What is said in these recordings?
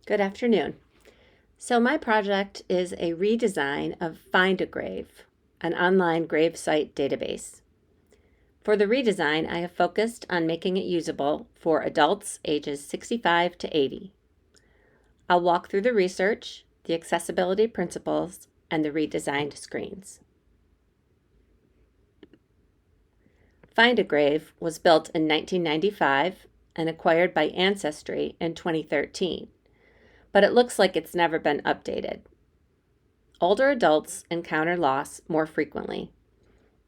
Good afternoon. So my project is a redesign of Find a Grave, an online grave site database. For the redesign, I have focused on making it usable for adults ages 65 to 80. I'll walk through the research, the accessibility principles, and the redesigned screens. Find a Grave was built in 1995 and acquired by Ancestry in 2013. But it looks like it's never been updated. Older adults encounter loss more frequently.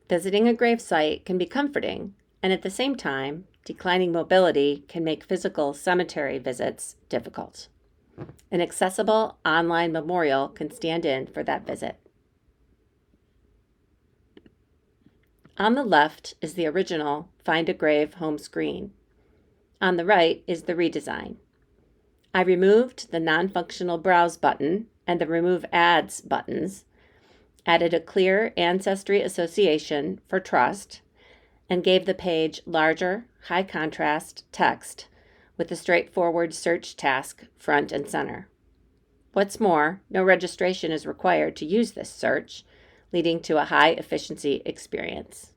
Visiting a gravesite can be comforting, and at the same time, declining mobility can make physical cemetery visits difficult. An accessible online memorial can stand in for that visit. On the left is the original Find a Grave home screen. On the right is the redesign. I removed the non-functional Browse button and the Remove Ads buttons, added a clear Ancestry association for trust, and gave the page larger, high-contrast text with a straightforward search task front and center. What's more, no registration is required to use this search, leading to a high-efficiency experience.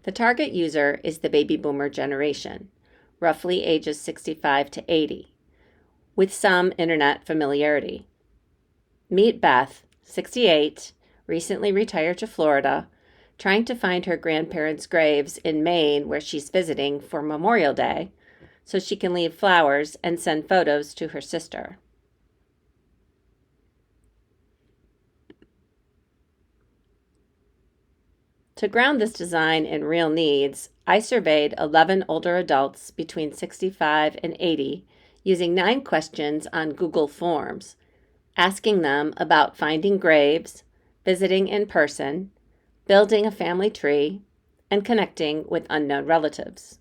The target user is the baby boomer generation, roughly ages 65 to 80, with some internet familiarity. Meet Beth, 68, recently retired to Florida, trying to find her grandparents' graves in Maine where she's visiting for Memorial Day so she can leave flowers and send photos to her sister. To ground this design in real needs, I surveyed 11 older adults between 65 and 80 using 9 questions on Google Forms, asking them about finding graves, visiting in person, building a family tree, and connecting with unknown relatives.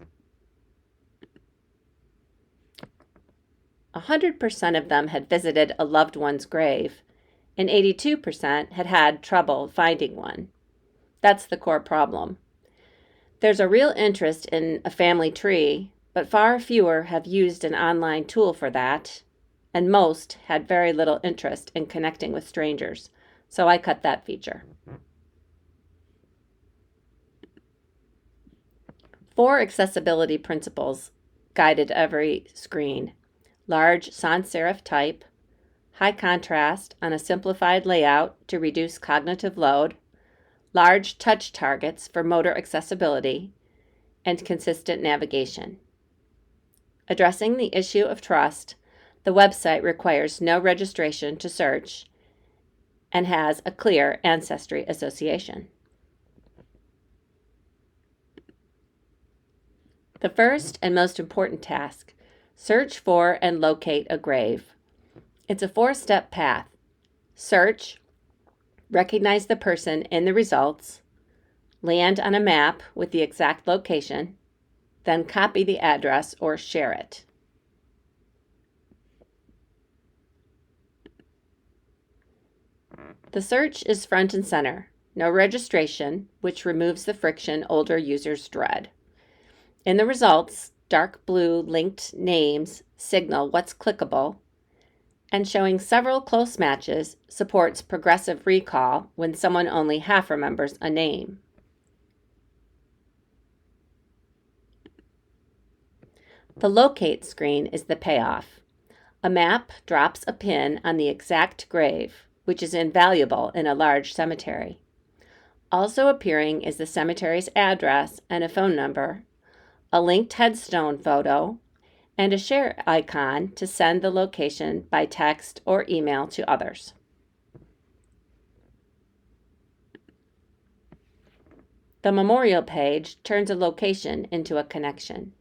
100% of them had visited a loved one's grave, and 82% had had trouble finding one. That's the core problem. There's a real interest in a family tree, but far fewer have used an online tool for that, and most had very little interest in connecting with strangers, so I cut that feature. 4 accessibility principles guided every screen: large sans serif type, high contrast on a simplified layout to reduce cognitive load, large touch targets for motor accessibility, and consistent navigation. Addressing the issue of trust, the website requires no registration to search and has a clear Ancestry association. The first and most important task: search for and locate a grave. It's a 4-step path. Search, recognize the person in the results, land on a map with the exact location, then copy the address or share it. The search is front and center. No registration, which removes the friction older users dread. In the results, dark blue linked names signal what's clickable, and showing several close matches supports progressive recall when someone only half remembers a name. The locate screen is the payoff. A map drops a pin on the exact grave, which is invaluable in a large cemetery. Also appearing is the cemetery's address and a phone number, a linked headstone photo, and a share icon to send the location by text or email to others. The memorial page turns a location into a connection.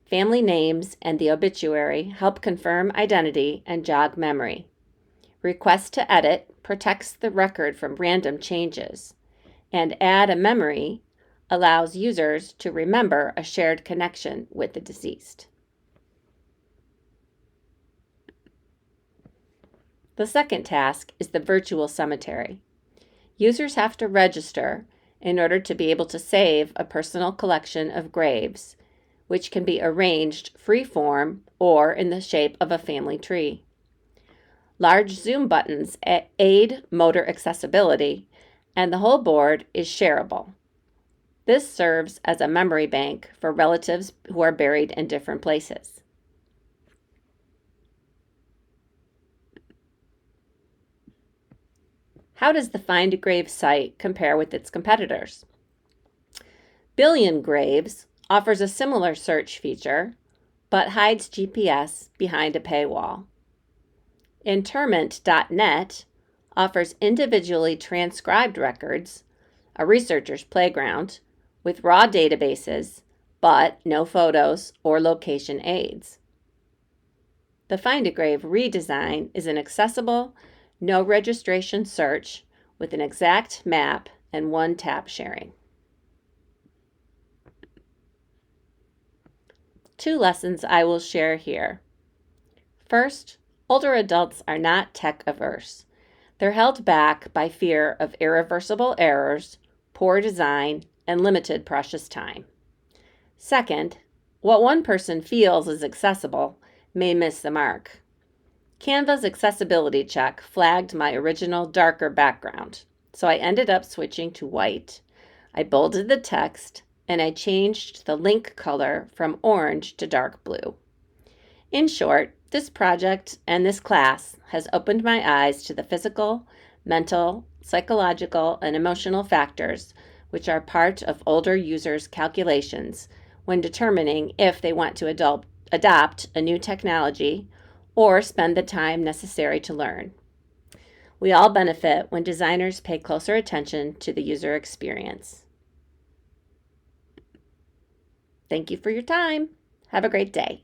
Family names and the obituary help confirm identity and jog memory. Request to edit protects the record from random changes, and add a memory allows users to remember a shared connection with the deceased. The second task is the virtual cemetery. Users have to register in order to be able to save a personal collection of graves, which can be arranged free-form or in the shape of a family tree. Large zoom buttons aid motor accessibility, and the whole board is shareable. This serves as a memory bank for relatives who are buried in different places. How does the Find a Grave site compare with its competitors? Billion Graves offers a similar search feature, but hides GPS behind a paywall. Interment.net offers individually transcribed records, a researcher's playground, with raw databases, but no photos or location aids. The Find a Grave redesign is an accessible, no registration search with an exact map and one-tap sharing. 2 lessons I will share here. First, older adults are not tech-averse. They're held back by fear of irreversible errors, poor design, and limited precious time. Second, what one person feels is accessible may miss the mark. Canva's accessibility check flagged my original darker background, so I ended up switching to white. I bolded the text, and I changed the link color from orange to dark blue. In short, this project and this class has opened my eyes to the physical, mental, psychological, and emotional factors which are part of older users' calculations when determining if they want to adopt a new technology or spend the time necessary to learn. We all benefit when designers pay closer attention to the user experience. Thank you for your time. Have a great day.